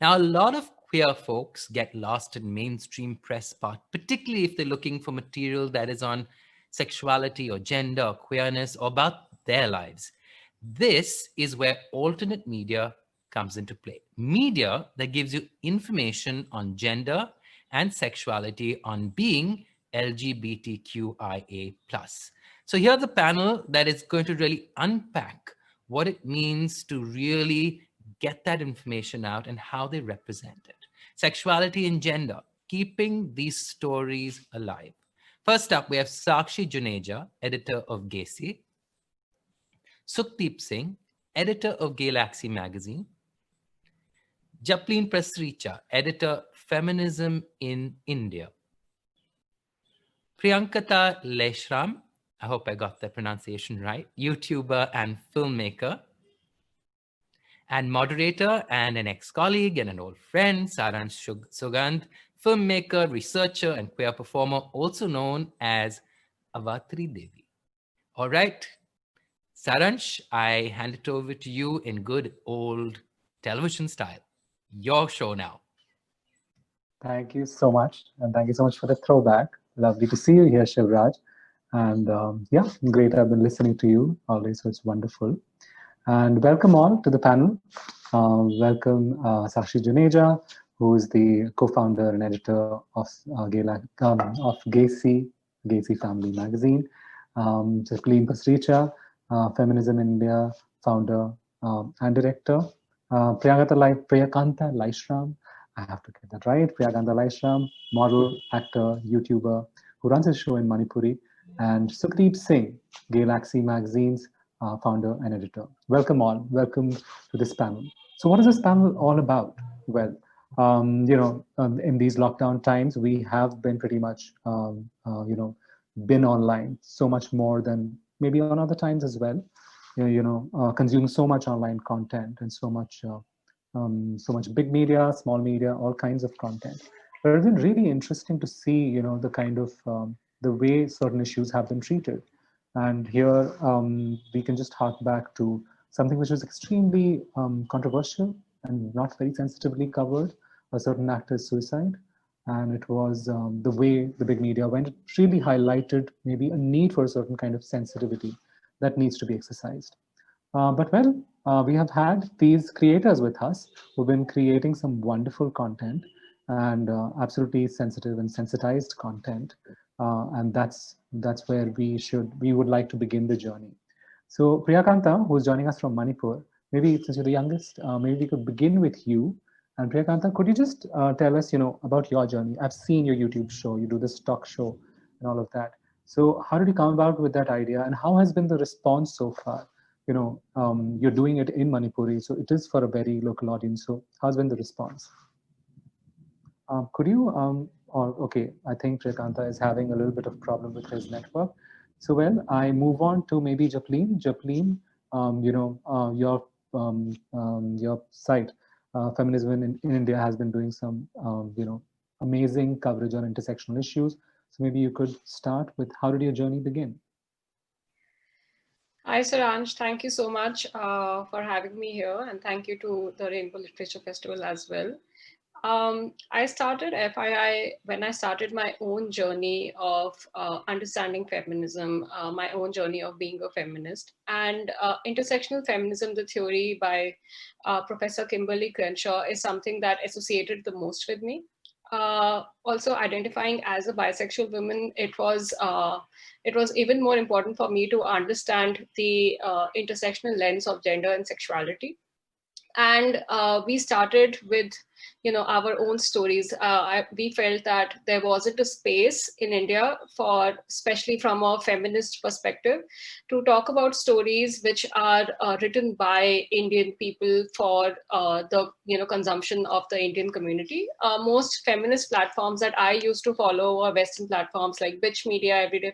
Now, a lot of queer folks get lost in mainstream press, particularly if they're looking for material that is on sexuality or gender or queerness or about their lives. This is where alternate media comes into play. Media that gives you information on gender and sexuality, on being LGBTQIA+. So here's a panel that is going to really unpack what it means to really get that information out and how they represent it. Sexuality and gender, keeping these stories alive. First up, we have Sakshi Juneja, editor of Gaysi, Sukhdeep Singh, editor of Gaylaxy magazine, Japleen Pasricha, editor Feminism in India, Priyakanta Laishram, I hope I got the pronunciation right, YouTuber and filmmaker, and moderator and an ex-colleague and an old friend, Saransh Sugandh, filmmaker, researcher, and queer performer, also known as Avatri Devi. All right, Saransh, I hand it over to you in good old television style. Your show now. Thank you so much. And thank you so much for the throwback. Lovely to see you here, Shivraj. And yeah, great. I've been listening to you always, so it's wonderful. And welcome all to the panel. Welcome Sakshi Juneja, who is the co-founder and editor of Gaysi, Gaysi Family Magazine. Japleen Pasricha, Feminism in India founder and director. Priyakanta Laishram, I have to get that right. Priyakanta Laishram, model, actor, YouTuber, who runs his show in Manipuri. And Sukhdeep Singh, Gaylaxy Magazine's founder and editor. Welcome all. Welcome to this panel. So, what is this panel all about? Well, in these lockdown times, we have been pretty much, been online so much more than maybe on other times as well. Consuming so much online content and so much big media, small media, all kinds of content. But it's been really interesting to see, the kind of the way certain issues have been treated. And here we can just hark back to something which was extremely controversial and not very sensitively covered, a certain actor's suicide. And it was the way the big media went, it really highlighted maybe a need for a certain kind of sensitivity that needs to be exercised. But we have had these creators with us who've been creating some wonderful content and absolutely sensitive and sensitized content, and that's where we would like to begin the journey. So Priyakanta, who's joining us from Manipur, maybe since you're the youngest, maybe we could begin with you. And Priyakanta, could you just tell us, about your journey? I've seen your YouTube show, you do this talk show and all of that. So how did you come about with that idea, and how has been the response so far? You're doing it in Manipuri, so it is for a very local audience. So how's been the response? Could you, or okay, I think Priyakanta is having a little bit of problem with his network. So well, I move on to maybe Japleen. Japleen, your site, Feminism in India, has been doing some, amazing coverage on intersectional issues. So maybe you could start with how did your journey begin? Hi, Saransh. Thank you so much for having me here, and thank you to the Rainbow Literature Festival as well. I started FII when I started my own journey of understanding feminism, my own journey of being a feminist. And intersectional feminism, the theory by Professor Kimberly Crenshaw, is something that associated the most with me. Also, identifying as a bisexual woman, it was even more important for me to understand the intersectional lens of gender and sexuality. And we started with our own stories. We felt that there wasn't a space in India for, especially from a feminist perspective, to talk about stories which are written by Indian people for the consumption of the Indian community. Most feminist platforms that I used to follow were Western platforms like Bitch Media, Everyday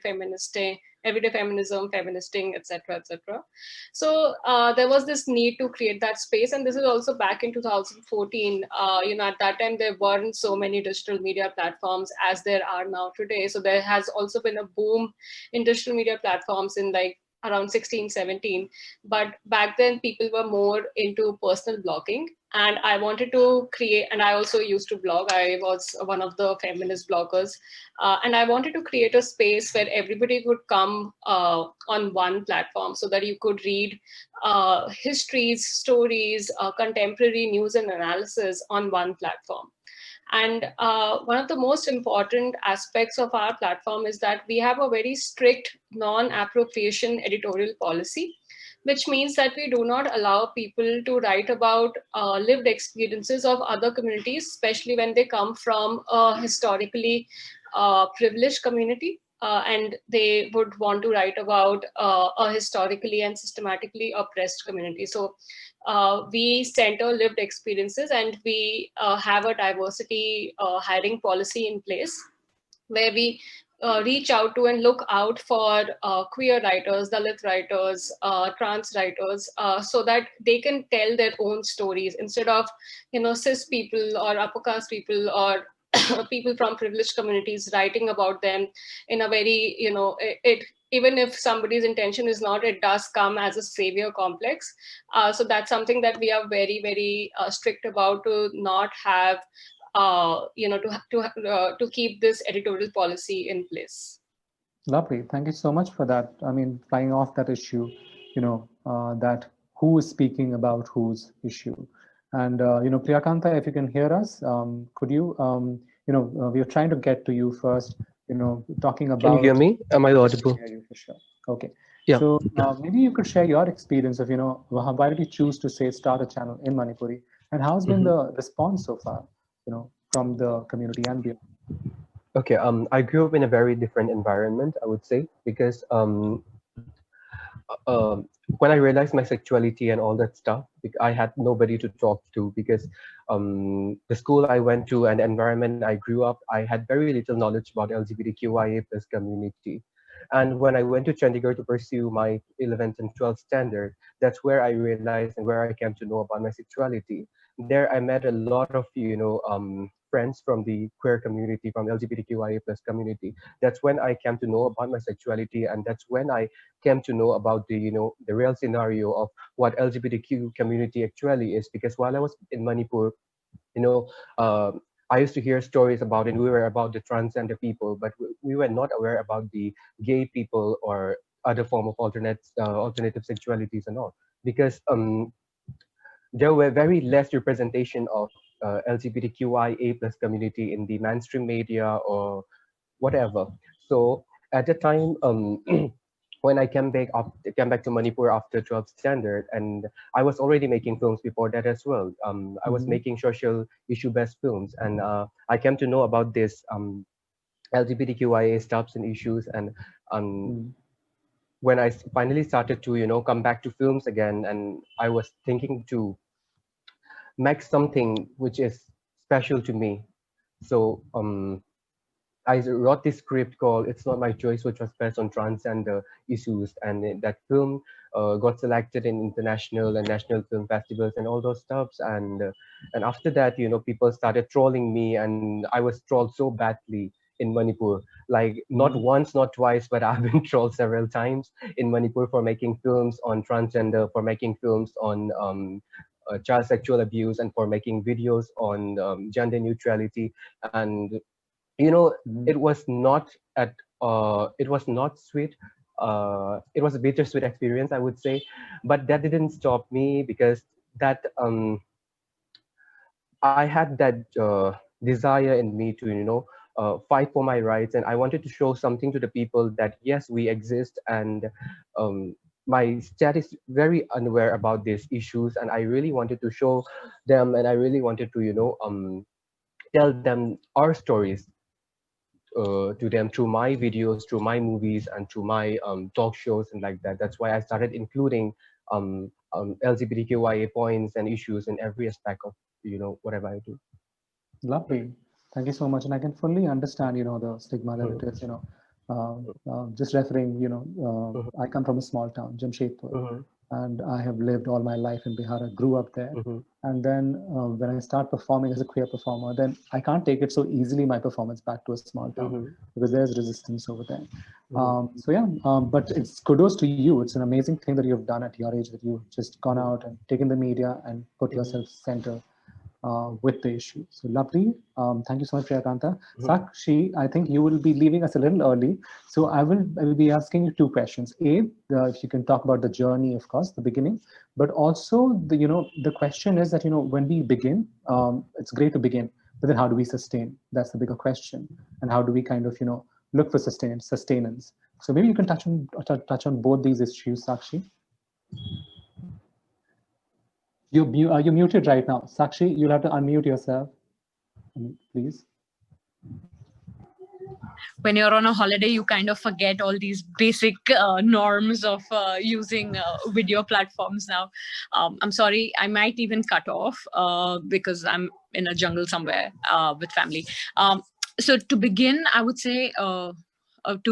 Feminism, Feministing, etc., etc. So there was this need to create that space, and this is also back in 2014. At that time there weren't so many digital media platforms as there are now today. So there has also been a boom in digital media platforms in like around 16, 17. But back then people were more into personal blogging. And I wanted to create, and I also used to blog. I was one of the feminist bloggers, and I wanted to create a space where everybody could come on one platform, so that you could read histories, stories, contemporary news and analysis on one platform. And one of the most important aspects of our platform is that we have a very strict non-appropriation editorial policy, which means that we do not allow people to write about lived experiences of other communities, especially when they come from a historically privileged community. And they would want to write about a historically and systematically oppressed community. So we center lived experiences, and we have a diversity hiring policy in place, where we reach out to and look out for queer writers, Dalit writers, trans writers, so that they can tell their own stories instead of, cis people or upper caste people or people from privileged communities writing about them in a very, it even if somebody's intention is not, it does come as a savior complex. So that's something that we are very, very strict about, to not have to keep this editorial policy in place. Lovely. Thank you so much for that. I mean, flying off that issue, that who is speaking about whose issue. And, Priyakanta, if you can hear us, could you, we are trying to get to you first, talking about. Can you hear me? Am I Yes, we audible? can hear you for sure. Okay. Yeah. So maybe you could share your experience of, why did you choose to say start a channel in Manipuri, and how's been the response so far, from the community and beyond? Okay. I grew up in a very different environment, I would say, because when I realized my sexuality and all that stuff, I had nobody to talk to, because the school I went to and the environment I grew up, I had very little knowledge about LGBTQIA plus community. And when I went to Chandigarh to pursue my 11th and 12th standard, that's where I realized and where I came to know about my sexuality. There I met a lot of, friends from the queer community, from LGBTQIA plus community. That's when I came to know about my sexuality, and that's when I came to know about the real scenario of what LGBTQ community actually is. Because while I was in Manipur, you know, uh, I used to hear stories about it. We were about the transgender people, but we were not aware about the gay people or other form of alternative sexualities and all. Because there were very less representation of LGBTQIA plus community in the mainstream media or whatever. So at the time, when I came back to Manipur after 12th standard, and I was already making films before that as well. I was making social issue-based films, and I came to know about this LGBTQIA stuffs and issues, and when I finally started to come back to films again, and I was thinking to make something which is special to me. So I wrote this script called "It's Not My Choice," which was based on transgender issues, and that film got selected in international and national film festivals and all those stuffs. And after that, people started trolling me, and I was trolled so badly in Manipur. Like not once, not twice, but I've been trolled several times in Manipur for making films on transgender, for making films on child sexual abuse, and for making videos on gender neutrality. And it was not it was not sweet. It was a bittersweet experience, I would say, but that didn't stop me, because that I had that desire in me to fight for my rights, and I wanted to show something to the people that yes, we exist. And my stat is very unaware about these issues, and I really wanted to show them, and I really wanted to tell them our stories to them through my videos, through my movies, and through my talk shows and like that. That's why I started including LGBTQIA points and issues in every aspect of whatever I do. Lovely. Thank you so much. And I can fully understand, the stigma that it is, just referring, I come from a small town, Jamshedpur. and I have lived all my life in Bihar. I grew up there. And then when I start performing as a queer performer, then I can't take it so easily, my performance, back to a small town, because there's resistance over there. So yeah, but it's kudos to you. It's an amazing thing that you've done at your age, that you've just gone out and taken the media and put yourself center with the issue. So lovely. Thank you so much, Priyakanta. Sakshi, I think you will be leaving us a little early. So I will be asking you two questions. If you can talk about the journey, of course, the beginning, but also the question is that, when we begin, it's great to begin, but then how do we sustain? That's the bigger question. And how do we kind of, look for sustenance? So maybe you can touch on both these issues, Sakshi. You're muted right now. Sakshi, you'll have to unmute yourself, please. When you're on a holiday, you kind of forget all these basic norms of using video platforms now. I'm sorry, I might even cut off because I'm in a jungle somewhere with family. So to begin, I would say, to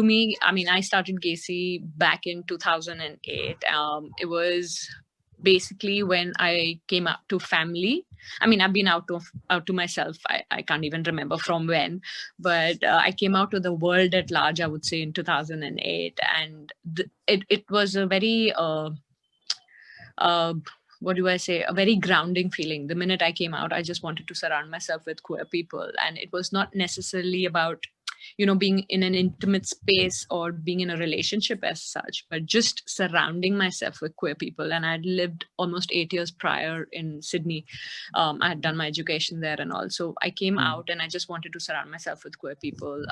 me, I mean, I started Gaysi back in 2008. It was basically when I came out to family. I mean, I've been out to myself. I can't even remember from when, but I came out to the world at large, I would say, in 2008. And it was a very, what do I say, a very grounding feeling. The minute I came out, I just wanted to surround myself with queer people. And it was not necessarily about, being in an intimate space or being in a relationship as such, but just surrounding myself with queer people. And I'd lived almost 8 years prior in Sydney. I had done my education there and all. So I came out and I just wanted to surround myself with queer people.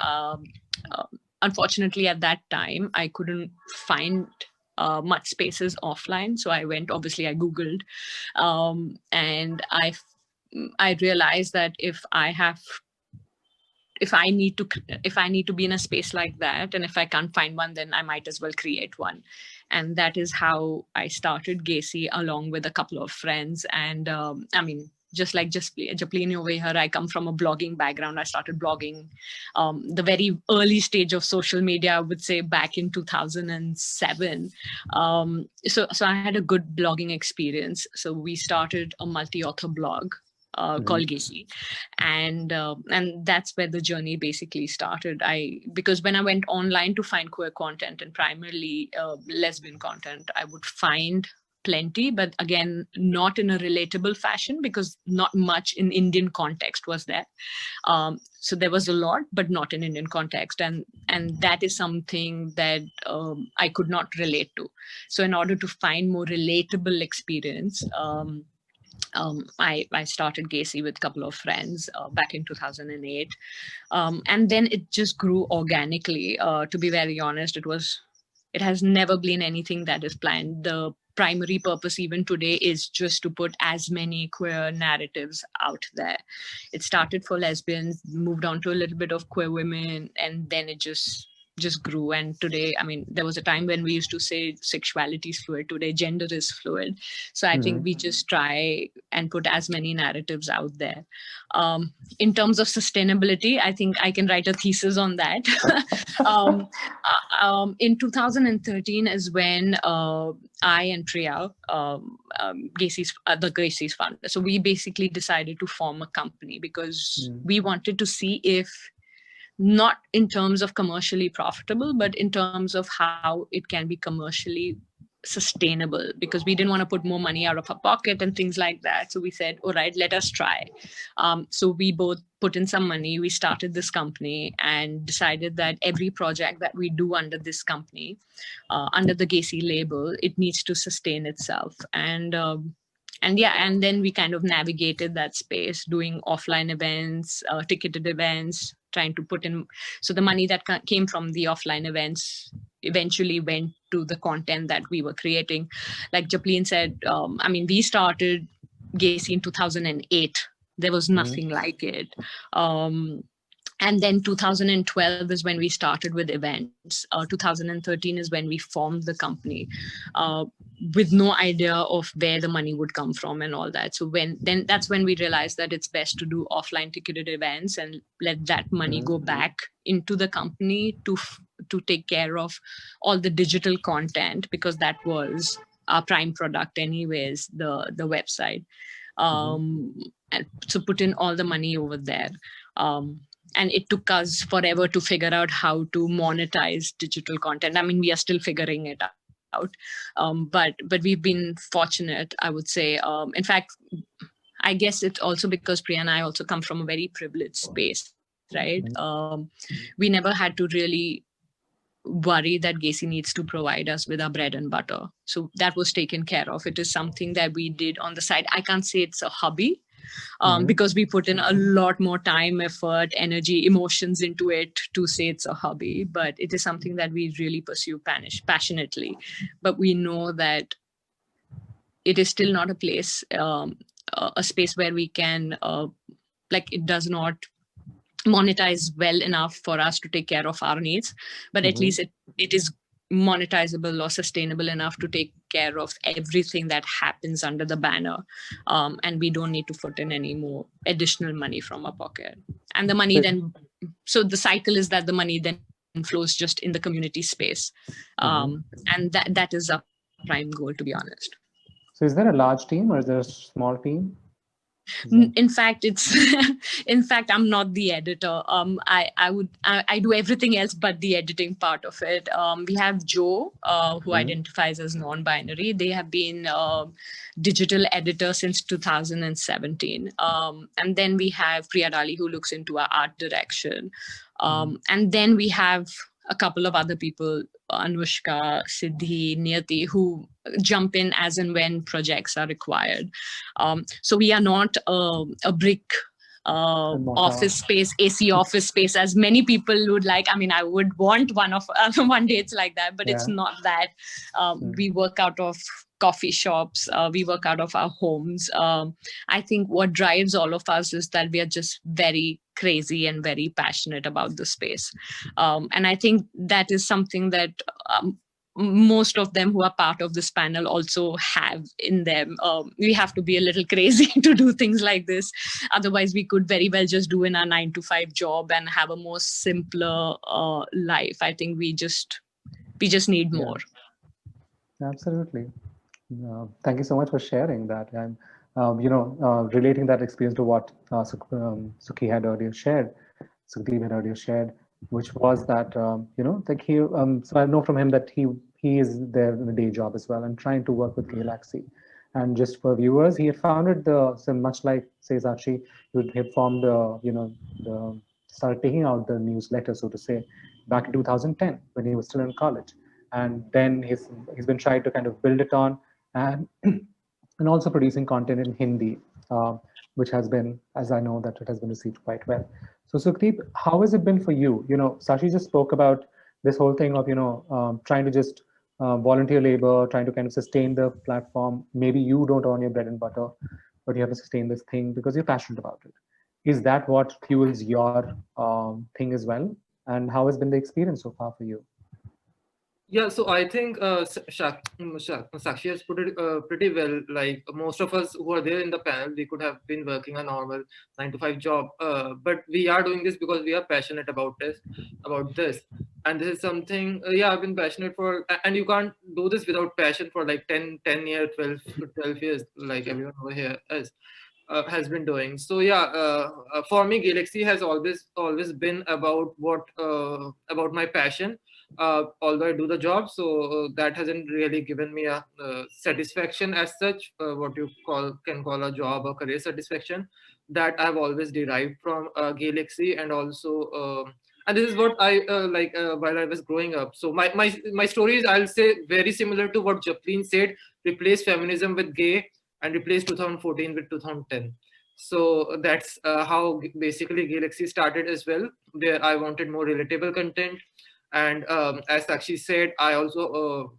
Unfortunately, at that time, I couldn't find much spaces offline. So I Googled, and I realized that if I need to be in a space like that, and if I can't find one, then I might as well create one. And that is how I started Gaysi, along with a couple of friends. And I mean, just like Japleen over here, I come from a blogging background. I started blogging the very early stage of social media, I would say back in 2007. So I had a good blogging experience. So we started a multi-author blog called Gaysi, and that's where the journey basically started. Because when I went online to find queer content, and primarily lesbian content, I would find plenty, but again, not in a relatable fashion, because not much in Indian context was there. So there was a lot, but not in Indian context, and that is something that I could not relate to. So in order to find more relatable experience, I started Gaysi with a couple of friends back in 2008. And then it just grew organically. To be very honest, it has never been anything that is planned. The primary purpose even today is just to put as many queer narratives out there. It started for lesbians, moved on to a little bit of queer women, and then it just grew. And today, I mean, there was a time when we used to say sexuality is fluid. Today, gender is fluid. So I think we just try and put as many narratives out there. In terms of sustainability, I think I can write a thesis on that. In 2013 is when I and Priya, the Gaysi's founder, so we basically decided to form a company, because we wanted to see if, not in terms of commercially profitable, but in terms of how it can be commercially sustainable, because we didn't want to put more money out of our pocket and things like that. So we said, all right, let us try. So we both put in some money. We started this company and decided that every project that we do under this company, under the Gaysi label, it needs to sustain itself. And then we kind of navigated that space, doing offline events, ticketed events, trying to put in. So the money that came from the offline events eventually went to the content that we were creating. Like Japleen said, I mean, we started Gaysi in 2008. There was nothing like it. And then 2012 is when we started with events. 2013 is when we formed the company, with no idea of where the money would come from and all that. So that's when we realized that it's best to do offline ticketed events and let that money go back into the company to take care of all the digital content, because that was our prime product anyways, the website. And so put in all the money over there. And it took us forever to figure out how to monetize digital content. I mean, we are still figuring it out. But we've been fortunate, I would say. In fact, I guess it's also because Priya and I also come from a very privileged space, right? We never had to really worry that Gaysi needs to provide us with our bread and butter. So that was taken care of. It is something that we did on the side. I can't say it's a hobby, because we put in a lot more time, effort, energy, emotions into it to say it's a hobby. But it is something that we really pursue passionately. But we know that it is still not a place, a space where we can, it does not monetize well enough for us to take care of our needs, but at least it is monetizable or sustainable enough to take care of everything that happens under the banner, and we don't need to put in any more additional money from our pocket. And the money then, so the cycle is that the money then flows just in the community space, and that is our prime goal, to be honest. So is there a large team or is there a small team? In fact, I'm not the editor. I do everything else but the editing part of it. We have Joe, who identifies as non-binary. They have been digital editor since 2017. And then we have Priya Dali, who looks into our art direction. And then we have a couple of other people, Anushka, Siddhi, Niyati, who jump in as and when projects are required. So we are not a brick office space, AC office space, as many people would like. I mean, I would want one day it's like that, but it's not that. We work out of coffee shops, we work out of our homes. I think what drives all of us is that we are just very crazy and very passionate about the space. And I think that is something that most of them who are part of this panel also have in them. We have to be a little crazy to do things like this. Otherwise, we could very well just do in our 9-to-5 job and have a more simpler life. I think we just need more. Absolutely. Thank you so much for sharing that. And relating that experience to what Sukhdeep had earlier shared, which was that so I know from him that he is there in a day job as well and trying to work with Gaylaxy. And just for viewers, he had founded so much like say Sakshi, he had formed started taking out the newsletter, so to say, back in 2010 when he was still in college. And then he's been trying to kind of build it on, and and also producing content in Hindi, which has been, as I know, that it has been received quite well. So Sukhdeep, how has it been for you? Sakshi just spoke about this whole thing of trying to just volunteer labor, trying to kind of sustain the platform. Maybe you don't earn your bread and butter, but you have to sustain this thing because you're passionate about it. Is that what fuels your thing as well? And how has been the experience so far for you? Yeah, so I think Sakshi has put it pretty well. Like most of us who are there in the panel, we could have been working a normal 9-to-5 job, but we are doing this because we are passionate about this, and this is something. I've been passionate for, and you can't do this without passion for like 10 years, 12 years, like everyone over here has been doing. So for me, Gaylaxy has always been about about my passion. Although I do the job, so that hasn't really given me a satisfaction as such, what you can call a job or career satisfaction, that I've always derived from Gaylaxy. And also and this is what I like while I was growing up. So my story is, I'll say, very similar to what Japleen said: replace feminism with gay and replace 2014 with 2010. So that's how basically Gaylaxy started as well, where I wanted more relatable content. And as Sakshi said, I also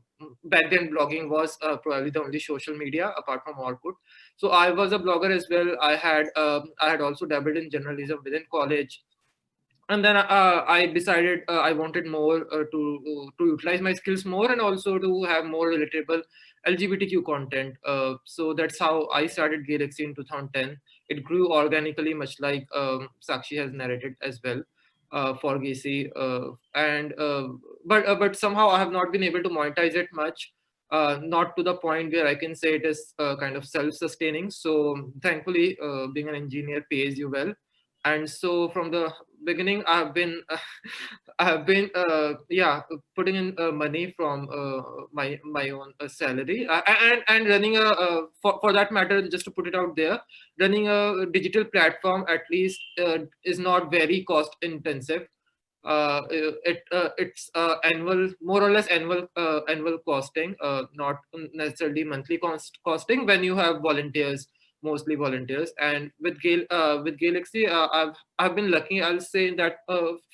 back then blogging was probably the only social media apart from Orkut. So I was a blogger as well. I had also dabbled in journalism within college, and then I decided I wanted more to utilize my skills more, and also to have more relatable LGBTQ content. So that's how I started Gaylaxy in 2010. It grew organically, much like Sakshi has narrated as well. For Gaysi, but somehow I have not been able to monetize it much. not to the point where I can say it is kind of self-sustaining. So thankfully, being an engineer pays you well. And so from the beginning, I've been, yeah, putting in money from my own salary, and running for that matter, just to put it out there, running a digital platform at least is not very cost intensive. It's annual, more or less annual costing, not necessarily monthly costing when you have volunteers, mostly volunteers. And with Gaylaxy, I've been lucky, I'll say, in that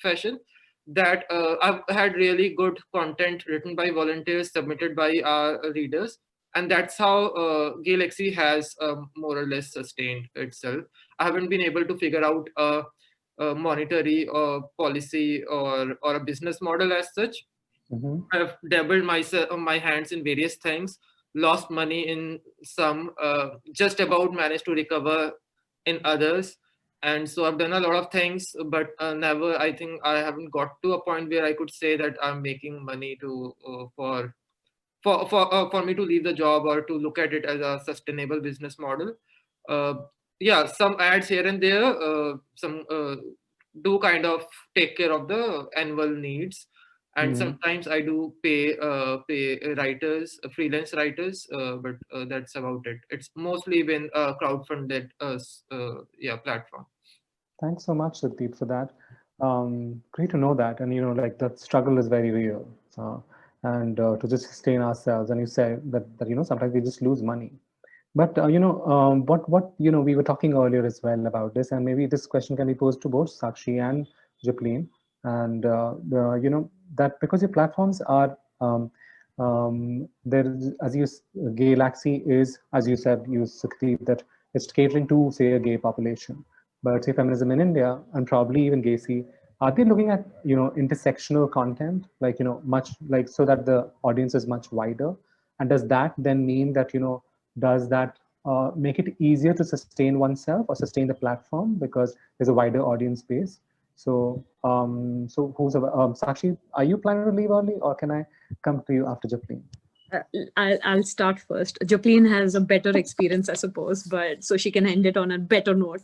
fashion, that I've had really good content written by volunteers, submitted by our readers, and that's how Gaylaxy has more or less sustained itself. I haven't been able to figure out monetary or policy or a business model as such. I've dabbled my hands in various things, lost money in some, just about managed to recover in others. And so I've done a lot of things, but never, I think I haven't got to a point where I could say that I'm making money to for me to leave the job or to look at it as a sustainable business model. Uh, yeah, some ads here and there, some do kind of take care of the annual needs, and sometimes I do pay writers, freelance writers, but that's about it. It's mostly been a crowdfunded platform. Thanks so much, Sukhdeep, for that. Great to know that. And, like that struggle is very real. And to just sustain ourselves. And you say that sometimes we just lose money. But, what we were talking earlier as well about this, and maybe this question can be posed to both Sakshi and Japleen. And, that because your platforms are, there, as you, Gaylaxy is, as you said, you Sukhdeep, that it's catering to, say, a gay population. But say Feminism in India and probably even Gaysi, are they looking at intersectional content, like much like, so that the audience is much wider? And does that then mean that does that make it easier to sustain oneself or sustain the platform because there's a wider audience base? So who's Sakshi? Are you planning to leave early, or can I come to you after Japleen? I'll start first. Japleen has a better experience, I suppose, but so she can end it on a better note.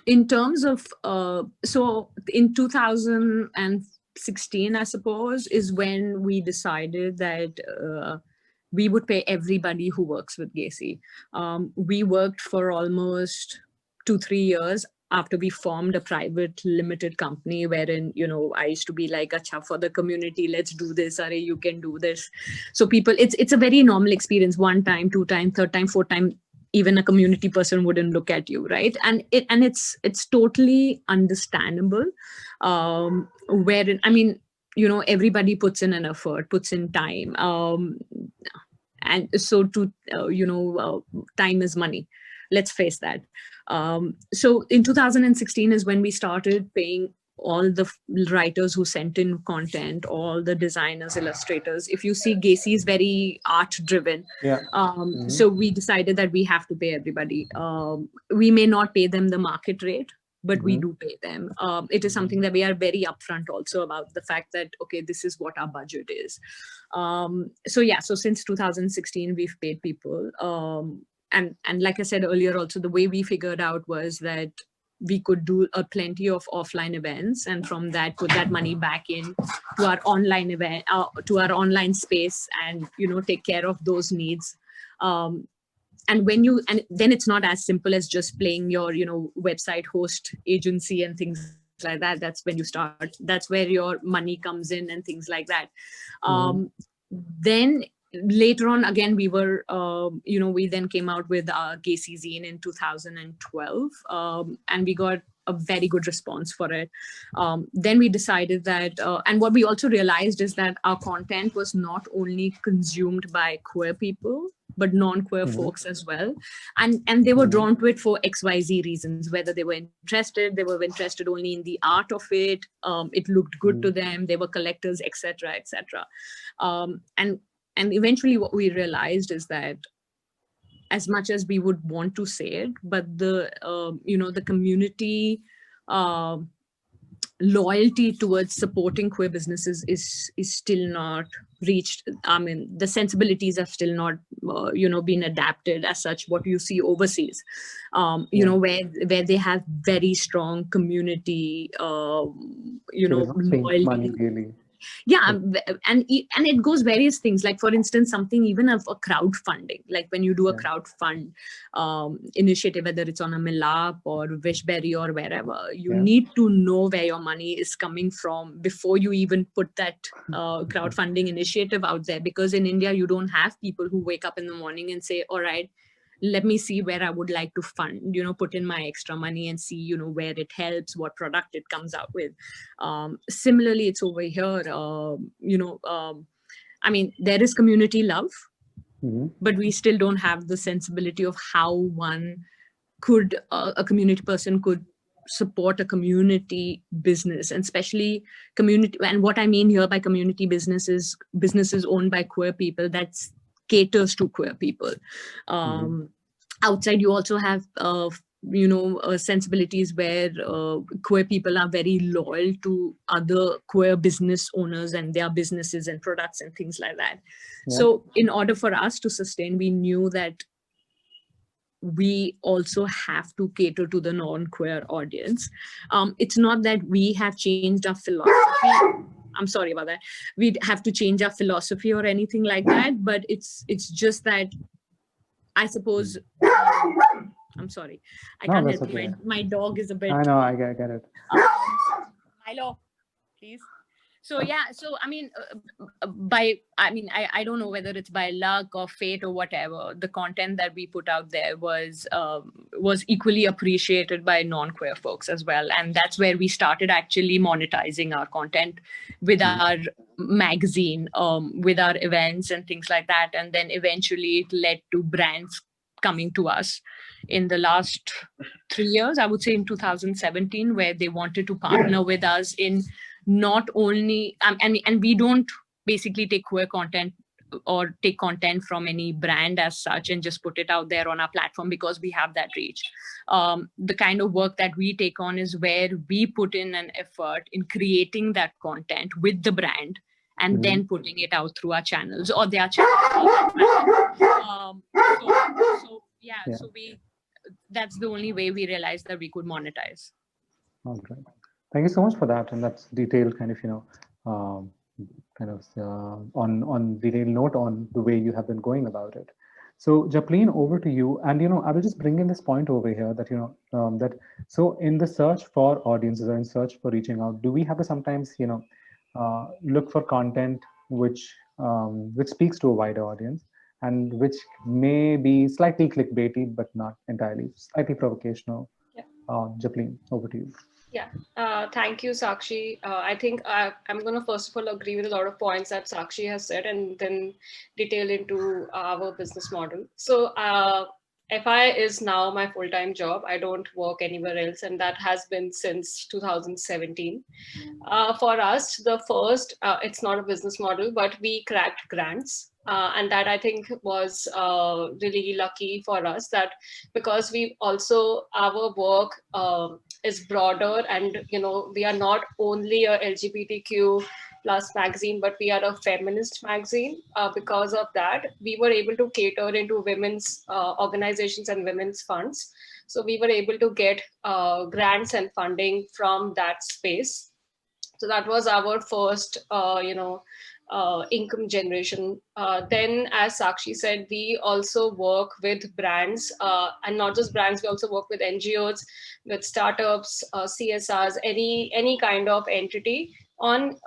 In terms of so in 2016, I suppose, is when we decided that we would pay everybody who works with Gaysi. We worked for almost 2-3 years after we formed a private limited company, wherein, I used to be like, acha, for the community, let's do this, Are, you can do this. So people, it's a very normal experience. 1 time, 2 time, 3rd time, 4th time, even a community person wouldn't look at you, right? And it's totally understandable. Wherein, I mean, everybody puts in an effort, puts in time. And so time is money. Let's face that. So in 2016 is when we started paying all the writers who sent in content, all the designers, illustrators. If you see, Gaysi is very art driven. Yeah. So we decided that we have to pay everybody. We may not pay them the market rate, but we do pay them. It is something that we are very upfront also about the fact that, okay, this is what our budget is. So since 2016, we've paid people. And like I said earlier, also the way we figured out was that we could do plenty of offline events, and from that put that money back in to our online event, to our online space, and take care of those needs. And then it's not as simple as just playing your website host agency and things like that. That's when you start. That's where your money comes in and things like that. Then later on, again, we were, we then came out with Gaysi Zine in 2012, and we got a very good response for it. Then we decided that, and what we also realized is that our content was not only consumed by queer people, but non-queer folks as well. And they were drawn to it for XYZ reasons, whether they were interested only in the art of it, it looked good to them, they were collectors, etc., etc. And eventually what we realized is that as much as we would want to say it, but the, the community loyalty towards supporting queer businesses is still not reached. I mean, the sensibilities have still not been adapted as such what you see overseas, where they have very strong community loyalty. Money really. Yeah, and it goes various things, like for instance something even of a crowdfunding, like when you do a crowdfund initiative, whether it's on a Millap or Wishberry or wherever, you need to know where your money is coming from before you even put that crowdfunding initiative out there, because in India you don't have people who wake up in the morning and say, all right, let me see where I would like to fund, put in my extra money and see, where it helps, what product it comes out with. Similarly, it's over here, I mean, there is community love, but we still don't have the sensibility of how one could, a community person could support a community business, and especially community. And what I mean here by community business is businesses owned by queer people that's caters to queer people. Outside, you also have sensibilities where queer people are very loyal to other queer business owners and their businesses and products and things like that. So in order for us to sustain, we knew that we also have to cater to the non-queer audience. It's not that we have changed our philosophy. I'm sorry about that. We'd have to change our philosophy or anything like that, but it's just that, I suppose, I'm sorry, I can't help it. My dog is a bit. I know, I get it. Milo, please. So yeah, so I mean, I don't know whether it's by luck or fate or whatever, the content that we put out there was equally appreciated by non-queer folks as well, and that's where we started actually monetizing our content with our magazine, with our events and things like that, and then eventually it led to brands coming to us in the last 3 years, I would say in 2017, where they wanted to partner with us in not only, and we don't basically take queer content or take content from any brand as such and just put it out there on our platform because we have that reach. The kind of work that we take on is where we put in an effort in creating that content with the brand and then putting it out through our channels or their channels. So that's the only way we realized that we could monetize. All right. Thank you so much for that, and that's detailed kind of on detailed note on the way you have been going about it. So Japleen, over to you, and I will just bring in this point over here that so in the search for audiences or in search for reaching out, do we have to sometimes look for content which speaks to a wider audience and which may be slightly clickbaity but not entirely, slightly provocational? Japleen, over to you. Yeah, thank you, Sakshi. I think I'm going to first of all agree with a lot of points that Sakshi has said and then detail into our business model. So FI is now my full-time job. I don't work anywhere else, and that has been since 2017. For us, the first, it's not a business model, but we cracked grants. And that I think was really lucky for us, that because we also, our work is broader, and we are not only a LGBTQ plus magazine, but we are a feminist magazine. Because of that, we were able to cater into women's organizations and women's funds. So we were able to get grants and funding from that space. So that was our first, income generation. Then, as Sakshi said, we also work with brands, and not just brands, we also work with NGOs, with startups, CSRs, any kind of entity on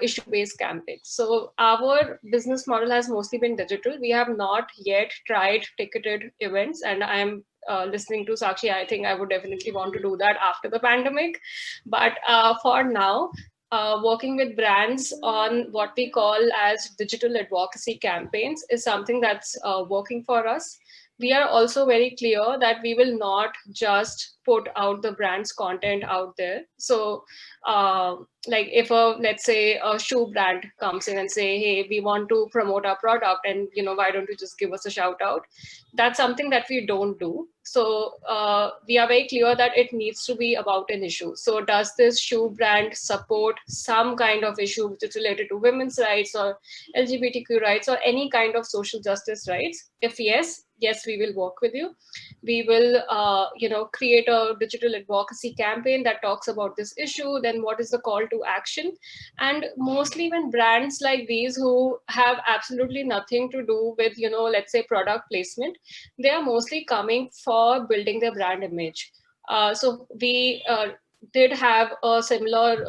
issue-based campaigns. So our business model has mostly been digital. We have not yet tried ticketed events, and I'm listening to Sakshi, I think I would definitely want to do that after the pandemic. But for now, working with brands on what we call as digital advocacy campaigns is something that's working for us. We are also very clear that we will not just put out the brand's content out there. So like if let's say a shoe brand comes in and say, hey, we want to promote our product, and why don't you just give us a shout out? That's something that we don't do. So we are very clear that it needs to be about an issue. So does this shoe brand support some kind of issue which is related to women's rights or LGBTQ rights or any kind of social justice rights? If yes, we will work with you. We will create a digital advocacy campaign that talks about this issue. Then what is the call to action? And mostly when brands like these, who have absolutely nothing to do with let's say product placement, they are mostly coming for building their brand image. So we did have a similar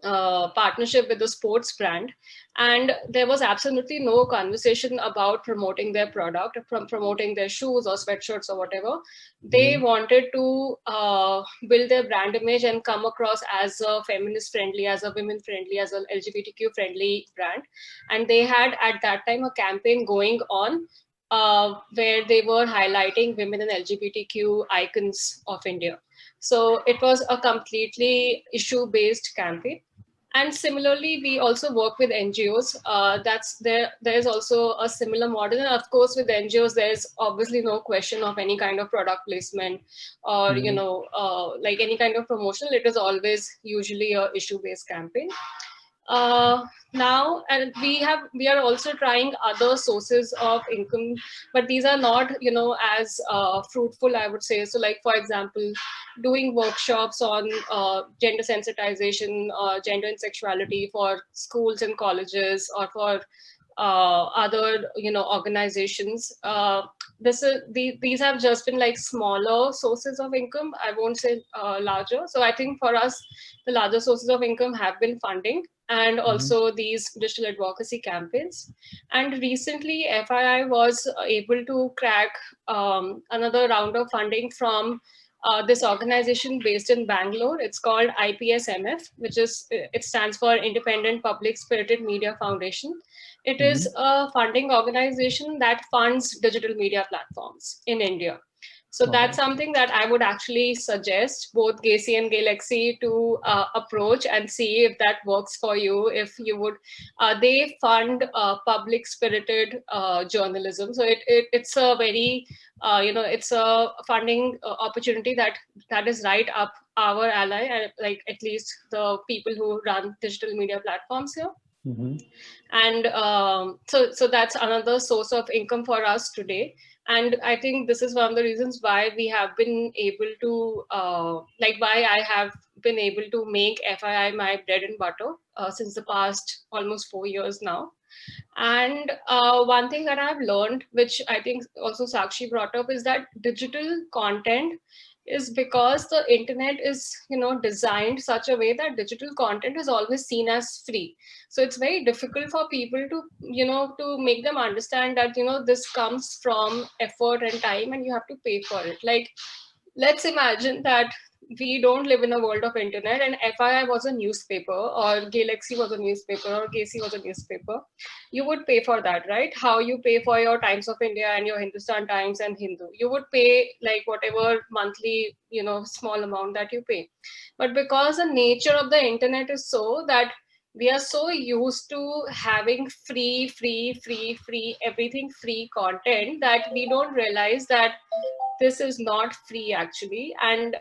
partnership with the sports brand, and there was absolutely no conversation about promoting their product, from promoting their shoes or sweatshirts or whatever. They wanted to build their brand image and come across as a feminist friendly, as a women friendly, as a LGBTQ friendly brand. And they had at that time a campaign going on where they were highlighting women and LGBTQ icons of India. So it was a completely issue-based campaign. And similarly, we also work with NGOs. There's also a similar model. And of course, with NGOs, there's obviously no question of any kind of product placement or, like any kind of promotion. It is always usually a issue-based campaign. Now, and we are also trying other sources of income, but these are not as fruitful, I would say. So like, for example, doing workshops on gender sensitization, gender and sexuality for schools and colleges, or for other organizations. These have just been like smaller sources of income. I won't say larger. So I think for us, the larger sources of income have been funding and also these digital advocacy campaigns. And recently, FII was able to crack another round of funding from this organization based in Bangalore. It's called IPSMF, it stands for Independent Public Spirited Media Foundation. It is a funding organization that funds digital media platforms in India. So that's something that I would actually suggest both Gaysi and Gaylaxy to approach and see if that works for you. If you would, they fund public spirited journalism. So it's a very, it's a funding opportunity that is right up our alley, like at least the people who run digital media platforms here. And so that's another source of income for us today. And I think this is one of the reasons why we have been able to, why I have been able to make FII my bread and butter since the past almost 4 years now. And one thing that I've learned, which I think also Sakshi brought up, is that digital content is because the internet is designed such a way that digital content is always seen as free. So it's very difficult for people to to make them understand that this comes from effort and time and you have to pay for it. Like, let's imagine that we don't live in a world of internet and FII was a newspaper, or Gaylaxy was a newspaper, or Gaysi was a newspaper. You would pay for that, right? How you pay for your Times of India and your Hindustan Times and Hindu. You would pay like whatever monthly, small amount that you pay. But because the nature of the internet is so that we are so used to having free, everything free content, that we don't realize that this is not free actually. And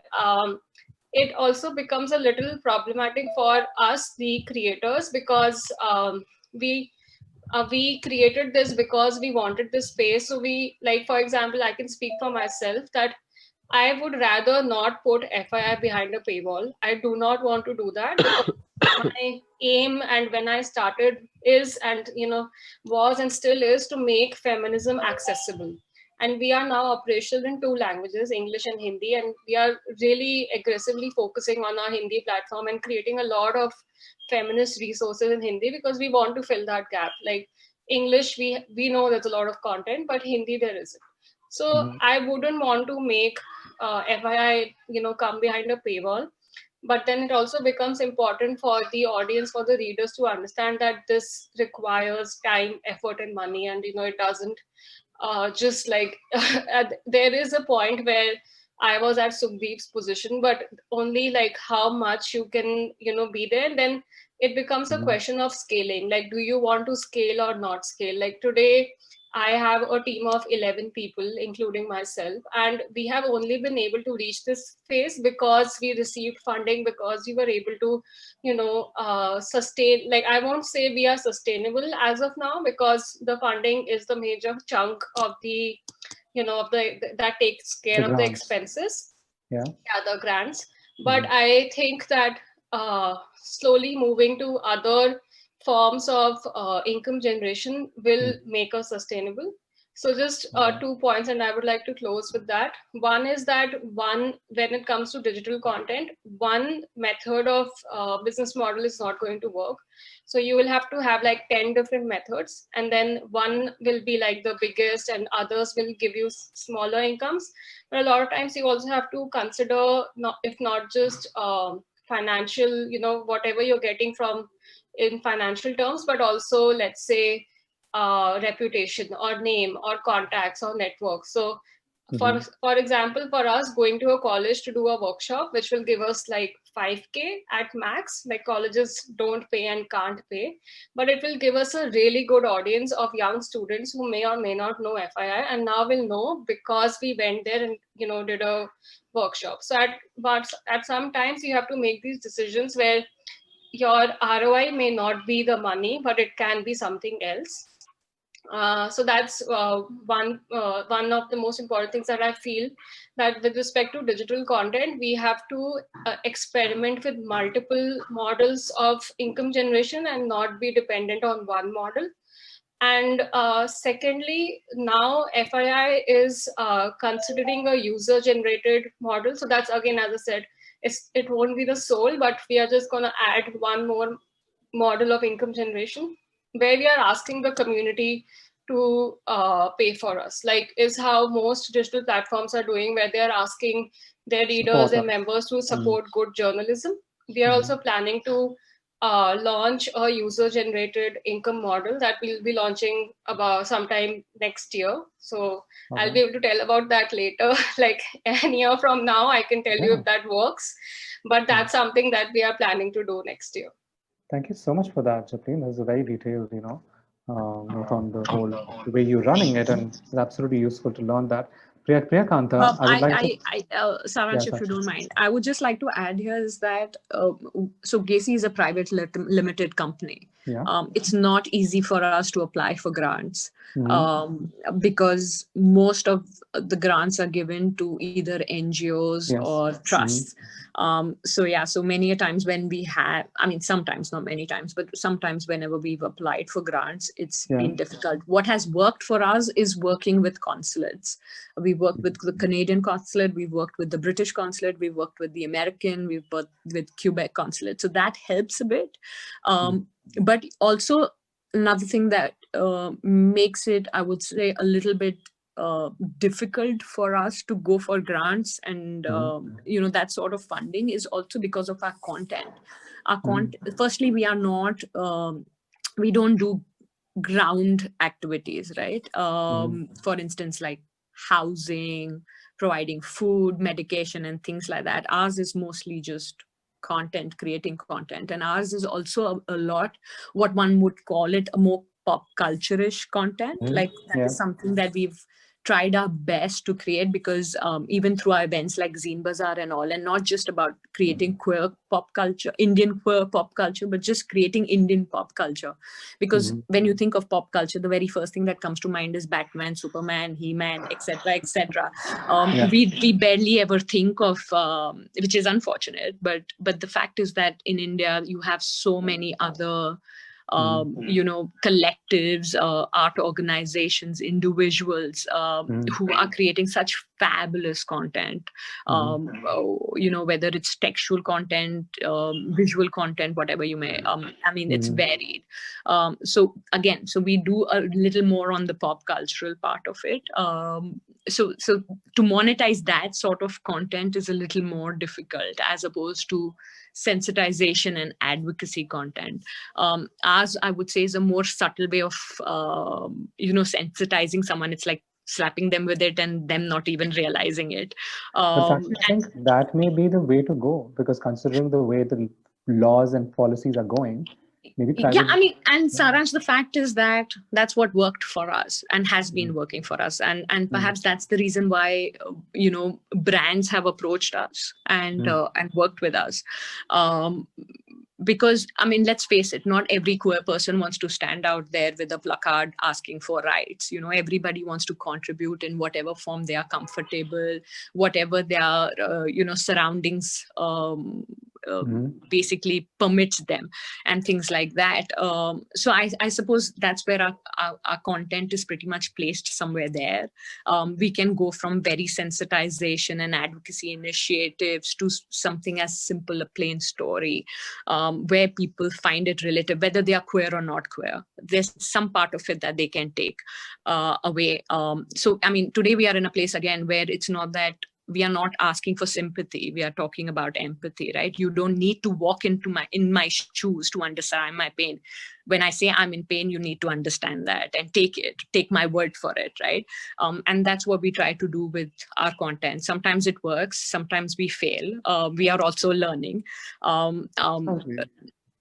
it also becomes a little problematic for us, the creators, because we created this because we wanted this space. So we, like, for example, I can speak for myself that I would rather not put FII behind a paywall. I do not want to do that, because my aim and when I started is, and was and still is, to make feminism accessible. And we are now operational in 2 languages, English and Hindi, and we are really aggressively focusing on our Hindi platform and creating a lot of feminist resources in Hindi, because we want to fill that gap. Like English, we know there's a lot of content, but Hindi there isn't. So I wouldn't want to make FII, come behind a paywall. But then it also becomes important for the audience, for the readers, to understand that this requires time, effort, and money. And, it doesn't just like, there is a point where I was at Sukhdeep's position, but only like how much you can, be there. And then it becomes a question of scaling. Like, do you want to scale or not scale? Like today, I have a team of 11 people, including myself, and we have only been able to reach this phase because we received funding, because we were able to, sustain. Like, I won't say we are sustainable as of now, because the funding is the major chunk of the, of that takes care of the expenses. Yeah, the grants. But I think that slowly moving to other forms of income generation will make us sustainable. So just 2 points, and I would like to close with that. One is that when it comes to digital content, one method of business model is not going to work. So you will have to have like 10 different methods, and then one will be like the biggest and others will give you smaller incomes. But a lot of times you also have to consider, if not just financial, whatever you're getting from in financial terms, but also, let's say, reputation or name or contacts or network. So for example, for us, going to a college to do a workshop, which will give us like 5K at max, like colleges don't pay and can't pay, but it will give us a really good audience of young students who may or may not know FII, and now will know because we went there and did a workshop. So at some times you have to make these decisions where your ROI may not be the money, but it can be something else. So that's one of the most important things that I feel, that with respect to digital content, we have to experiment with multiple models of income generation and not be dependent on one model. And secondly, now FII is considering a user-generated model. So that's, again, as I said, it won't be the sole, but we are just going to add one more model of income generation, where we are asking the community to pay for us, like is how most digital platforms are doing, where they are asking their readers and members to support good journalism. We are also planning to launch a user-generated income model that we'll be launching about sometime next year. So I'll be able to tell about that later. Like a year from now, I can tell you if that works. But that's something that we are planning to do next year. Thank you so much for that, Japleen. That was a very detailed, note on the whole the way you're running it, and it's absolutely useful to learn that. Priyakanta, I would like to... Saransh, if you don't mind, I would just like to add here is that, so Gaysi is a private limited company. Yeah. It's not easy for us to apply for grants because most of the grants are given to either NGOs or trusts. So many a times when we have, sometimes, not many times, but sometimes whenever we've applied for grants, it's been difficult. What has worked for us is working with consulates. We worked with the Canadian consulate, we worked with the British consulate, we worked with the American, we've worked with Quebec consulate. So that helps a bit. But also another thing that makes it, I would say, a little bit difficult for us to go for grants and that sort of funding is also because of our content. Firstly, we are not, we don't do ground activities, right? For instance, like housing, providing food, medication, and things like that. Ours is mostly just content, creating content, and ours is also a lot what one would call it a more pop culture-ish content. Like that is something that we've tried our best to create, because even through our events like Zine Bazaar and all, and not just about creating queer pop culture, Indian queer pop culture, but just creating Indian pop culture. Because when you think of pop culture, the very first thing that comes to mind is Batman, Superman, He-Man, etc., etc. We barely ever think of, which is unfortunate, but the fact is that in India you have so many other collectives, art organizations, individuals who are creating such fabulous content, whether it's textual content, visual content, whatever you may, it's varied. So we do a little more on the pop cultural part of it. So to monetize that sort of content is a little more difficult as opposed to sensitization and advocacy content. As I would say is a more subtle way of, sensitizing someone. It's like slapping them with it and them not even realizing it. But actually, I think that may be the way to go, because considering the way the laws and policies are going, maybe yeah, private. I mean, and Saransh, the fact is that that's what worked for us and has been working for us, and perhaps that's the reason why brands have approached us and worked with us. Because, I mean, let's face it, not every queer person wants to stand out there with a placard asking for rights. Everybody wants to contribute in whatever form they are comfortable, whatever their surroundings basically permits them, and things like that. So I suppose that's where our content is pretty much placed somewhere there. We can go from very sensitization and advocacy initiatives to something as simple, a plain story, where people find it relative, whether they are queer or not queer. There's some part of it that they can take away. So, I mean, today we are in a place again where it's not that we are not asking for sympathy. We are talking about empathy, right? You don't need to walk in my shoes to understand my pain. When I say I'm in pain, you need to understand that and take my word for it, right? And that's what we try to do with our content. Sometimes it works, sometimes we fail. We are also learning.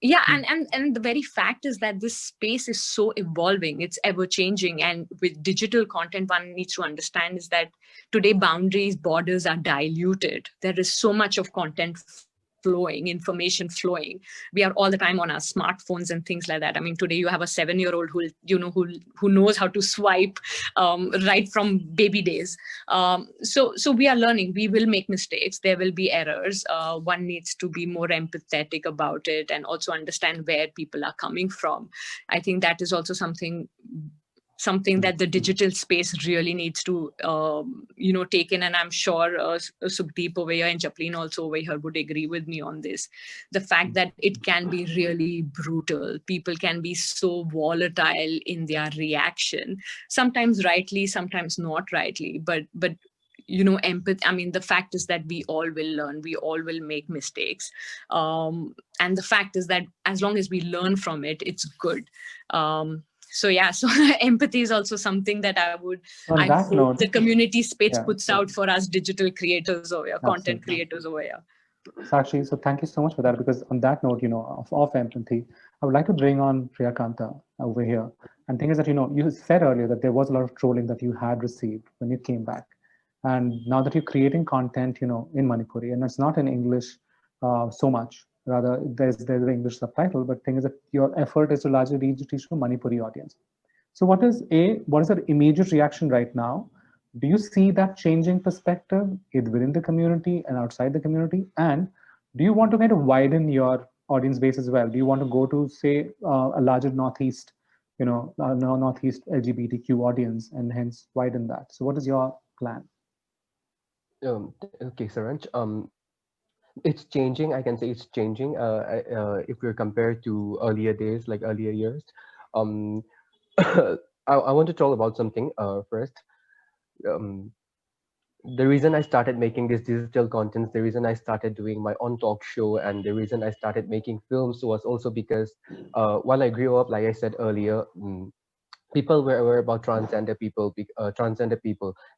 Yeah, and the very fact is that this space is so evolving, it's ever changing. And with digital content, one needs to understand is that today borders are diluted. There is so much of content flowing, information flowing. We are all the time on our smartphones and things like that. I mean, today you have a 7-year-old who knows how to swipe right from baby days. So we are learning. We will make mistakes. There will be errors. One needs to be more empathetic about it and also understand where people are coming from. I think that is also something that the digital space really needs to take in. And I'm sure Sukhdeep over here and Japleen also over here would agree with me on this. The fact that it can be really brutal. People can be so volatile in their reaction, sometimes rightly, sometimes not rightly, but empathy. I mean, the fact is that we all will learn, we all will make mistakes, and the fact is that as long as we learn from it, it's good. So yeah, so empathy is also something that I hope the community space puts out for us digital creators over here, content creators over here. Sakshi, so thank you so much for that, because on that note, of empathy, I would like to bring on Priyakanta over here. And thing is that, you said earlier that there was a lot of trolling that you had received when you came back. And now that you're creating content, in Manipuri, and it's not in English so much, rather there's the English subtitle, but thing is that your effort is to largely reach to Manipuri audience. So what is the immediate reaction right now? Do you see that changing perspective within the community and outside the community? And do you want to kind of widen your audience base as well? Do you want to go to, say, a larger Northeast, Northeast LGBTQ audience, and hence widen that? So what is your plan? Okay, Saransh. It's changing. I can say it's changing. If we're compared to earlier days, like earlier years, um, I want to talk about something first. Um, the reason I started making this digital content, the reason I started doing my own talk show, and the reason I started making films was also because while I grew up, like I said earlier, people were aware about transgender people,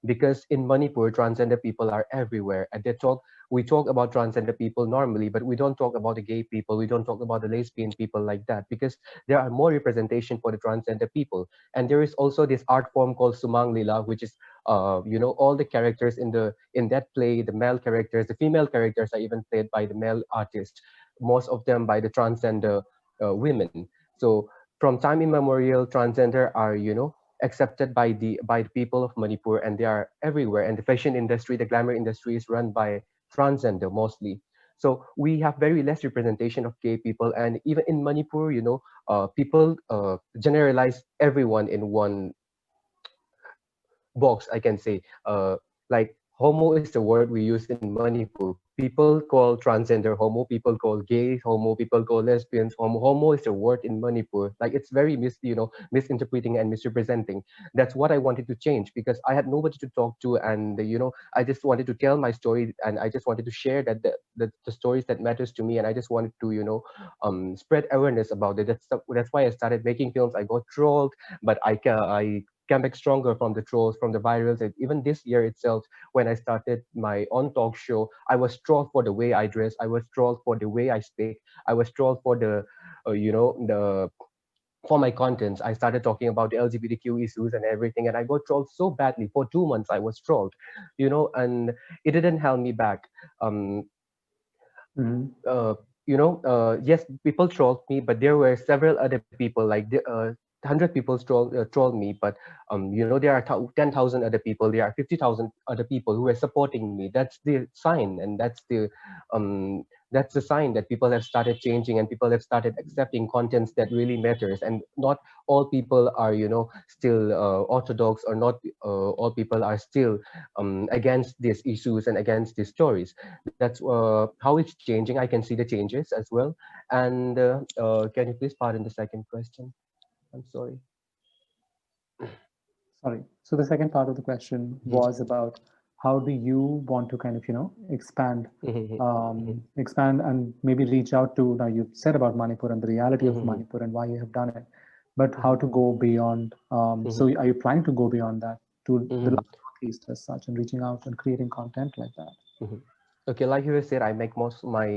because in Manipur transgender people are everywhere, and we talk about transgender people normally, but we don't talk about the gay people, we don't talk about the lesbian people like that, because there are more representation for the transgender people. And there is also this art form called Sumang Lila, which is all the characters in that play, the male characters, the female characters are even played by the male artists, most of them by the transgender women. So from time immemorial, transgender are accepted by the people of Manipur, and they are everywhere. And the fashion industry, the glamour industry, is run by transgender mostly. So we have very less representation of gay people, and even in Manipur, people generalize everyone in one box, I can say. Like homo is the word we use in Manipur. People call transgender homo, people call gay homo, people call lesbians homo. Homo is the word in Manipur. Like it's very misinterpreting and misrepresenting. That's what I wanted to change, because I had nobody to talk to, and I just wanted to tell my story, and I just wanted to share that the stories that matters to me, and I just wanted to spread awareness about it. That's why I started making films. I got trolled, but I came back stronger from the trolls, from the virals. And even this year itself, when I started my own talk show, I was trolled for the way I dress. I was trolled for the way I speak. I was trolled for the, the for my contents. I started talking about the LGBTQ issues and everything, and I got trolled so badly. For 2 months, I was trolled, and it didn't hold me back. Um, Mhm. yes, people trolled me, but there were several other people, like 100 people trolled me, but there are 10,000 other people, there are 50,000 other people who are supporting me. That's the sign, and um, that's the sign that people have started changing and people have started accepting contents that really matters. And not all people are, still orthodox, or not all people are still against these issues and against these stories. That's how it's changing. I can see the changes as well. And can you please pardon the second question? I'm sorry. Sorry. So the second part of the question was about how do you want to kind of, expand and maybe reach out to, now you said about Manipur and the reality of Manipur and why you have done it, but how to go beyond. So are you planning to go beyond that to the Northeast as such and reaching out and creating content like that? Mhm. Okay, like you said, I make most of my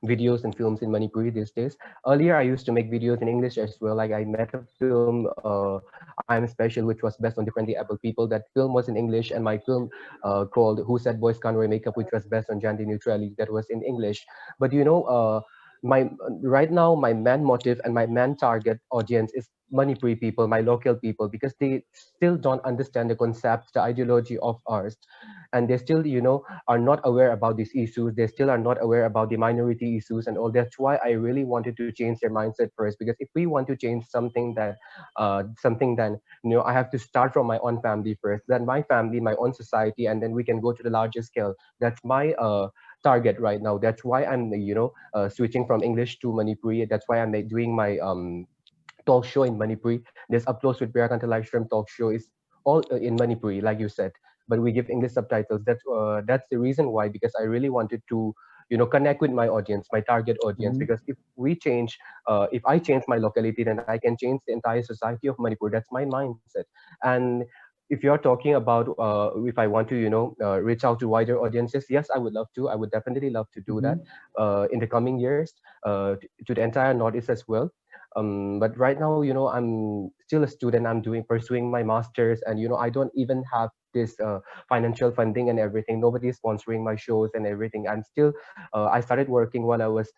videos and films in Manipuri these days. Earlier, I used to make videos in English as well. Like I made a film, I'm Special, which was based on differently able people. That film was in English, and my film called Who Said Boys Can't Wear Makeup, which was based on gender neutrality, that was in English. But my right now, my main motive and my main target audience is Manipuri people, my local people, because they still don't understand the concepts, the ideology of ours, and they still, are not aware about these issues. They still are not aware about the minority issues and all. That's why I really wanted to change their mindset first. Because if we want to change something, then I have to start from my own family first, then my family, my own society, and then we can go to the larger scale. That's my target right now. That's why I'm switching from English to Manipuri. That's why I'm doing my talk show in Manipuri. There's Uploads with Priyakanta Laishram talk show is all in Manipuri, like you said, but we give English subtitles. That's the reason why, because I really wanted to connect with my audience, my target audience. Mhm. Because if I change my locality, then I can change the entire society of Manipur. That's my mindset. And if you're talking about if I want to reach out to wider audiences, yes, I would love to. I would definitely love to do that Mhm. in the coming years, to the entire Northeast as well. But right now, I'm still a student. I'm pursuing my masters, and I don't even have this financial funding and everything. Nobody is sponsoring my shows and everything. I'm still. I started working while I was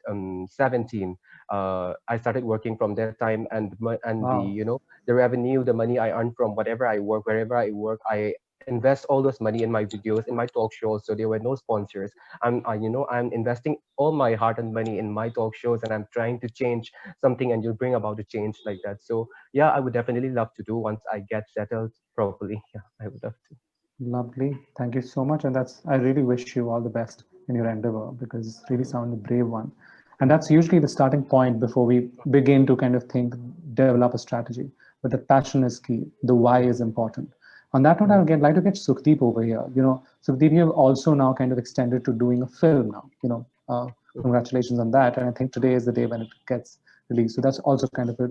17. I started working from that time, and the Wow. the revenue, the money I earn from whatever I work, wherever I work, I invest all those money in my videos, in my talk shows. So there were no sponsors. I'm investing all my heart and money in my talk shows, and I'm trying to change something, and you bring about a change like that. So yeah, I would definitely love to do once I get settled properly. Yeah, I would love to. Lovely. Thank you so much. And I really wish you all the best in your endeavor because it's really sound a brave one. And that's usually the starting point before we begin to kind of think, develop a strategy. But the passion is key. The why is important. On that note, I would like to get Sukhdeep over here. Sukhdeep, you have also now kind of extended to doing a film now. Congratulations on that. And I think today is the day when it gets released. So that's also kind of a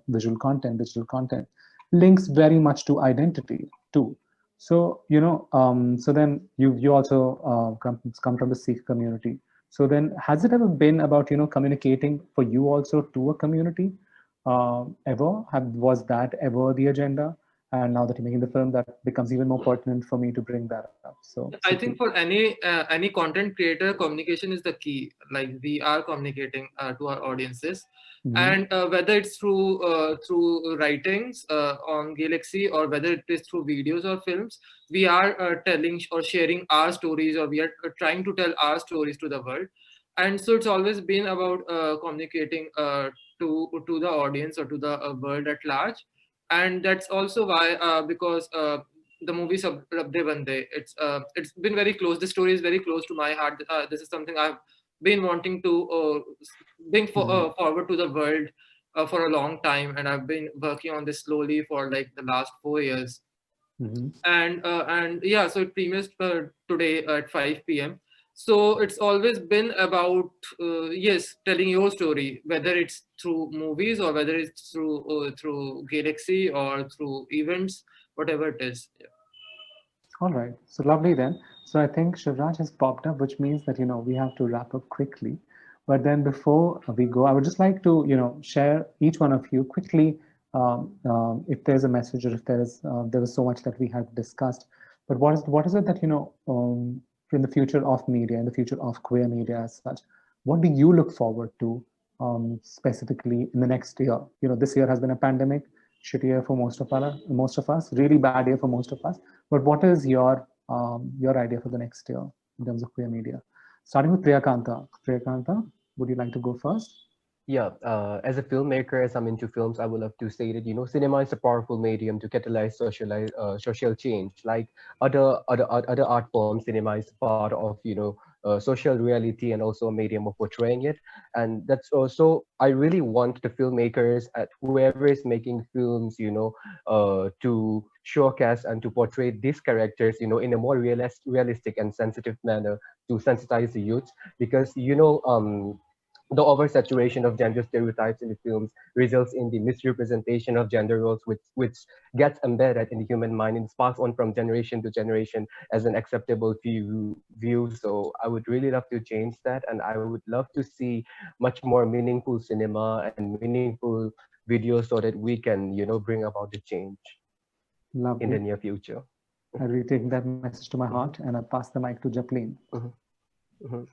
visual content, digital content, links very much to identity too. So so then you also come from the Sikh community. So then, has it ever been about communicating for you also to a community? Ever was that ever the agenda? And now that you're making the film, that becomes even more pertinent for me to bring that up. So I Sukhdeep. think for any content creator, communication is the key. Like we are communicating to our audiences, Mhm. and whether it's through writings on Gaylaxy, or whether it is through videos or films, we are telling or sharing our stories, or we are trying to tell our stories to the world. And so it's always been about communicating to the audience or to the world at large. And that's also why, because the movie Rab De Bande, it's been very close. The story is very close to my heart. This is something I've been wanting to Mhm. forward to the world for a long time, and I've been working on this slowly for like the last 4 years. Mhm. And yeah, so it premieres today at 5 p.m. So it's always been about yes, telling your story, whether it's through movies or whether it's through Gaylaxy or through events, whatever it is. Yeah. All right, so lovely then. So I think Shivraj has popped up, which means that we have to wrap up quickly. But then before we go, I would just like to share each one of you quickly, if there's a message or if there was so much that we have discussed. But what is it that in the future of media, in the future of queer media as such, what do you look forward to specifically in the next year? This year has been a pandemic, shitty year for most of us, really bad year for most of us. But what is your idea for the next year in terms of queer media? Starting with Priyakanta. Priyakanta, would you like to go first? Yeah, as a filmmaker, as I'm into films, I would love to say that cinema is a powerful medium to catalyze social change. Like other art forms, cinema is part of social reality and also a medium of portraying it. And that's also, I really want the filmmakers at whoever is making films, to showcase and to portray these characters, in a more realistic and sensitive manner to sensitize the youth, because the oversaturation of gender stereotypes in the films results in the misrepresentation of gender roles, which gets embedded in the human mind and is passed on from generation to generation as an acceptable view. So I would really love to change that, and I would love to see much more meaningful cinema and meaningful videos so that we can, bring about the change in the Lovely. near future. I really take that message to my heart and I pass the mic to Japleen. Mhm, mhm.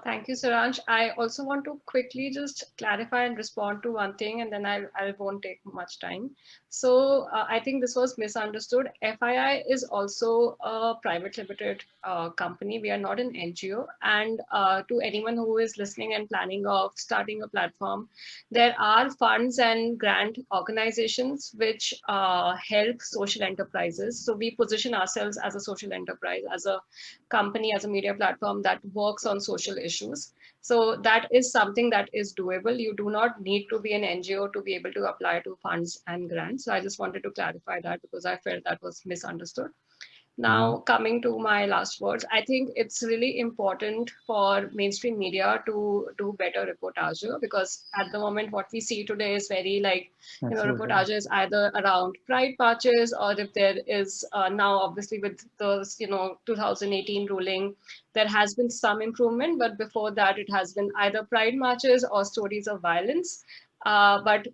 Thank you, Saransh. I also want to quickly just clarify and respond to one thing, and then I won't take much time. So I think this was misunderstood. FII is also a private limited company. We are not an NGO. And to anyone who is listening and planning of starting a platform, there are funds and grant organizations which help social enterprises. So we position ourselves as a social enterprise, as a company, as a media platform that works on social issues. So that is something that is doable. You do not need to be an NGO to be able to apply to funds and grants. So I just wanted to clarify that because I felt that was misunderstood. Now, coming to my last words, I think it's really important for mainstream media to do better reportage, because at the moment, what we see today is very like, Absolutely. reportage is either around pride marches, or if there is now, obviously, with the, 2018 ruling, there has been some improvement, but before that, it has been either pride marches or stories of violence. But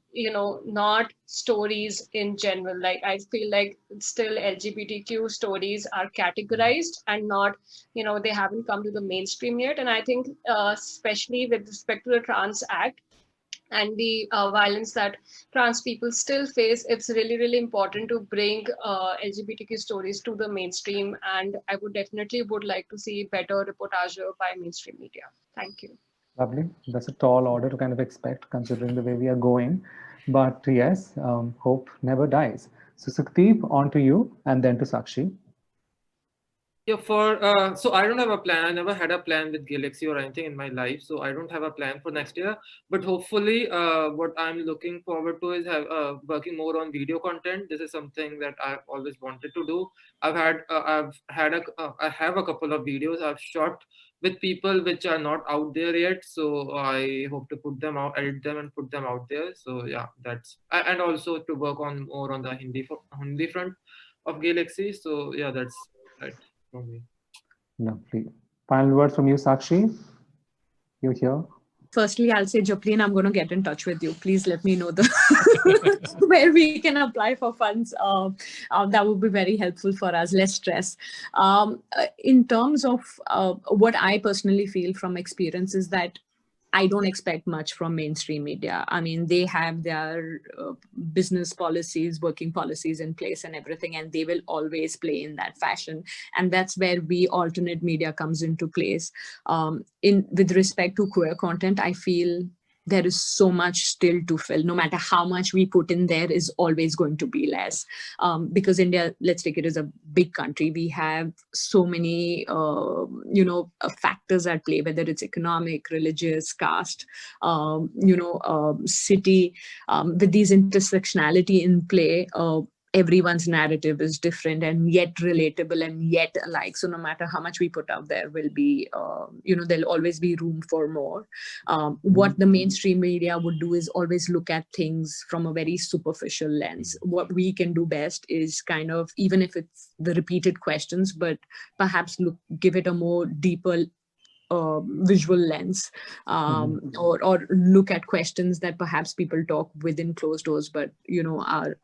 not stories in general. Like I feel like still LGBTQ stories are categorized and not, they haven't come to the mainstream yet. And I think especially with respect to the Trans Act and the violence that trans people still face, it's really, really important to bring LGBTQ stories to the mainstream. And I would definitely would like to see better reportage by mainstream media. Thank you. Lovely. That's a tall order to kind of expect considering the way we are going. But yes, hope never dies. So Sukhdeep, on to you and then to Sakshi. Yeah, so I don't have a plan. I never had a plan with Galaxy or anything in my life, so I don't have a plan for next year. But hopefully, what I'm looking forward to is working more on video content. This is something that I've always wanted to do. I have a couple of videos I've shot with people which are not out there yet. So I hope to put them out, edit them, and put them out there. So yeah, and also to work on more on the Hindi front of Galaxy. So yeah, that's right from me. Lovely. Final word from you, Sakshi. You're here. Firstly, I'll say, Japleen, I'm going to get in touch with you. Please let me know the where we can apply for funds. That would be very helpful for us. Less stress. In terms of what I personally feel from experience is that I don't expect much from mainstream media. I mean, they have their business policies, working policies in place and everything, and they will always play in that fashion. And that's where we alternate media comes into place. With respect to queer content, I feel there is so much still to fill. No matter how much we put in, there is always going to be less. Because India, let's take it as a big country. We have so many, factors at play, whether it's economic, religious, caste, city, with these intersectionality in play. everyone's narrative is different and yet relatable and yet alike. So no matter how much we put out there, will be, there'll always be room for more. What the mainstream media would do is always look at things from a very superficial lens. What we can do best is kind of, even if it's the repeated questions, but perhaps give it a more deeper visual lens, or look at questions that perhaps people talk within closed doors, but are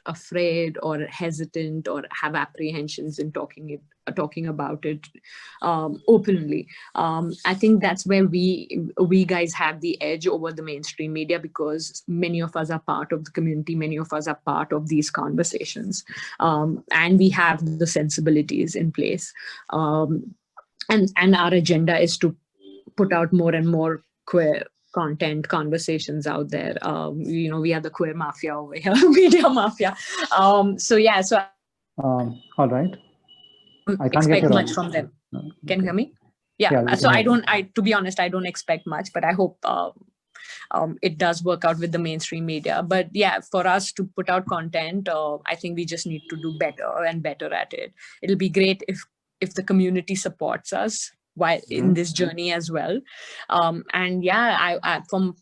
afraid or hesitant or have apprehensions in talking about it openly. I think that's where we guys have the edge over the mainstream media, because many of us are part of the community, many of us are part of these conversations, and we have the sensibilities in place. And our agenda is to put out more and more queer content, conversations out there. We are the queer mafia over here, media mafia. So all right. I can't expect much from them. Can you hear me? Yeah. So to be honest, I don't expect much, but I hope it does work out with the mainstream media. But yeah, for us to put out content, I think we just need to do better and better at it. It'll be great if the community supports us while in this journey as well. And yeah, I from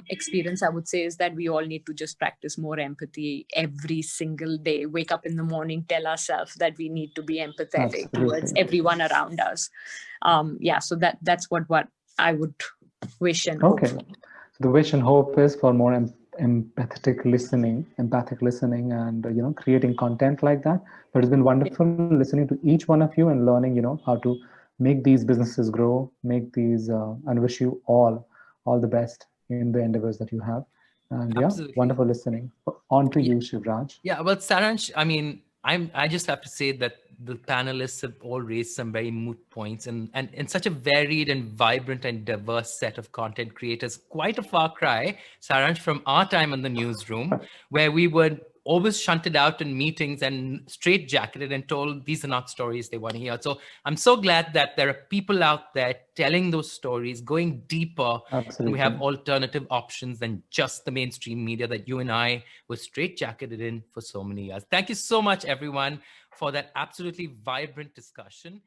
experience, I would say is that we all need to just practice more empathy every single day. Wake up in the morning, tell ourselves that we need to be empathetic towards everyone around us. So that's what I would wish and hope for. The wish and hope is for more empathic listening, and creating content like that. But it's been wonderful listening to each one of you and learning, how to make these businesses grow, make these, and wish you all the best in the endeavors that you have. And wonderful listening. On to you, Shivraj. Yeah, well, Saransh, I mean, I just have to say that the panelists have all raised some very moot points, and in such a varied and vibrant and diverse set of content creators, quite a far cry, Saransh, from our time in the newsroom, where we were always shunted out in meetings and straitjacketed and told these are not stories they want to hear. So I'm so glad that there are people out there telling those stories, going deeper. Absolutely. And we have alternative options than just the mainstream media that you and I were straitjacketed in for so many years. Thank you so much, everyone, for that absolutely vibrant discussion.